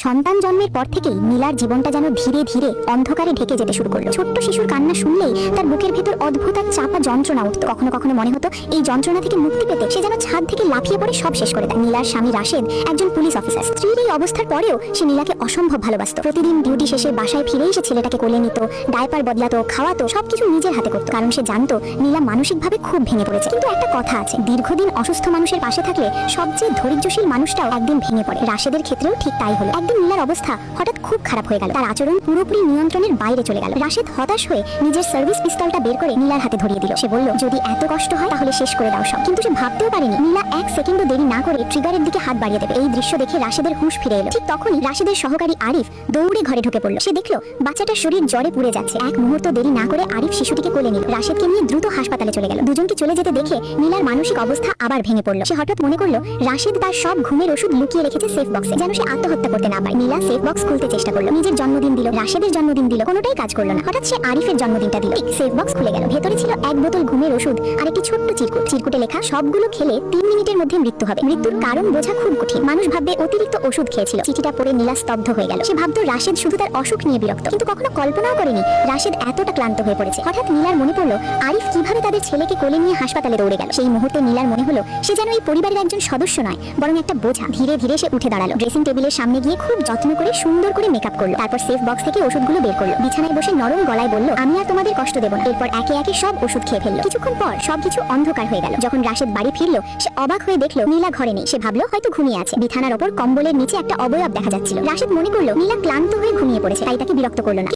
সন্তান জন্মের পর থেকেই নীলার জীবনটা যেন ধীরে ধীরে অন্ধকারে ঢেকে যেতে শুরু করলো। ছোট্ট শিশুর কান্না শুনলেই তার বুকের ভেতর অদ্ভুত এক চাপা যন্ত্রণা উঠতো। কখনো কখনো মনে হতো এই যন্ত্রণা থেকে মুক্তি পেতে সে যেন ছাদ থেকে লাফিয়ে পড়ে সব শেষ করে দেয়। নীলার স্বামী রাশেদ একজন পুলিশ অফিসার। স্ত্রীর এই অবস্থার পরেও সে নীলাকে অসম্ভব ভালোবাসতো। প্রতিদিন ডিউটি শেষে বাসায় ফিরেই সে ছেলেটাকে কোলে নিত, ডায়পার বদলাতো, খাওয়াতো, সবকিছু নিজের হাতে করতো। কারণ সে জানতো নীলা মানসিকভাবে খুব ভেঙে পড়েছে। কিন্তু একটা কথা আছে, দীর্ঘদিন অসুস্থ মানুষের পাশে থাকলে সবচেয়ে ধৈর্যশীল মানুষটাও একদিন ভেঙে পড়ে। রাশেদের ক্ষেত্রেও ঠিক তাই হলো। একদিন নীলার অবস্থা হঠাৎ খুব খারাপ হয়ে গেল। তার আচরণ পুরোপুরি নিয়ন্ত্রণের বাইরে চলে গেল। রাশেদ হতাশ হয়ে নিজের সার্ভিস পিস্তলটা বের করে নীলার হাতে ধরিয়ে দিল। সে বলল, যদি এত কষ্ট হয় তাহলে শেষ করে দাও সব। কিন্তু সে ভাবতেও পারেনি নীলা এক সেকেন্ডও দেরি না করে ট্রিগারের দিকে হাত বাড়িয়ে দেবে। এই দৃশ্য দেখে রাশেদের হুঁশ ফিরে এলো। ঠিক তখনই রাশেদের সহকারী আরিফ দৌড়ে ঘরে ঢুকে পড়ল। সে দেখলো বাচ্চাটার শরীর জ্বরে পুড়ে যাচ্ছে। এক মুহূর্ত দেরি না করে আরিফ শিশুটিকে কোলে নিল। রাশেদকে নিয়ে দ্রুত হাসপাতালে চলে গেল। দুজনকে চলে যেতে দেখে নীলার মানসিক অবস্থা আবার ভেঙে পড়ল। সে হঠাৎ মনে করলো রাশেদ তার সব ঘুমের ওষুধ লুকিয়ে রেখেছে সেফ বক্সে, যেন সে আত্মহত্যা করতে না পারে। নীলা সেফ বক্স খুলতে চেষ্টা করলো। নিজের জন্মদিন দিল, রাশেদের জন্মদিন দিল, কোনোটাই কাজ করলো না। হঠাৎ সে আরিফের জন্মদিনটা দিল। সেফ বক্স খুলে গেল। ভেতরে ছিল এক বোতল ঘুমের ওষুধ আর একটি ছোট্ট চিরকুট। চিরকুটে লেখা, সবগুলো খেলে 3 মিনিটের মধ্যে মৃত্যু হবে। মৃত্যুর কারণ বোঝা খুব কঠিন। মানুষ ভাববে অতিরিক্ত ওষুধ খেয়েছিল। চিঠিটা পড়ে নীলা স্তব্ধ হয়ে গেল। সে ভাবতো রাশেদ শুধু তার অসুখ নিয়ে বিরক্ত, কিন্তু কখনো কল্পনাও করেনি রাশেদ এতটা ক্লান্ত হয়ে পড়েছে। হঠাৎ নীলার মনে পড়লো আরিফ কিভাবে তাদের ছেলেকে কোলে নিয়ে হাসপাতালে দৌড়ে গেল। সেই মুহূর্তে নীলার মনে হলো সে যেন এই পরিবারের একজন সদস্য নয়, বরং একটা বোঝা। ধীরে ধীরে সে উঠে দাঁড়ালো। ড্রেসিং টেবিলের সামনে গিয়ে খুব যত্ন করে সুন্দর করে মেকআপ করলো। তারপর সেফ বক্স থেকে ওষুধগুলো বের করলো। বিছানায় বসে নরম গলায় বলল, আমি আর তোমাদের কষ্ট দেব না। এরপর একে একে সব ওষুধ খেয়ে ফেললো। কিছুক্ষণ পর সবকিছু অন্ধকার হয়ে গেল। যখন রাশেদ বাড়ি ফিরলো, সে অবাক হয়ে দেখলো নীলা ঘরে নেই। সে ভাবলো হয়তো ঘুমিয়ে আছে। বিছানার ওপর কম্বলের নিচে একটা অবয়ব দেখা যাচ্ছিল। রাশেদ মনে করলো নীলা ক্লান্ত হয়ে ঘুমিয়ে পড়েছে, তাই তাকে বিরক্ত করলো না।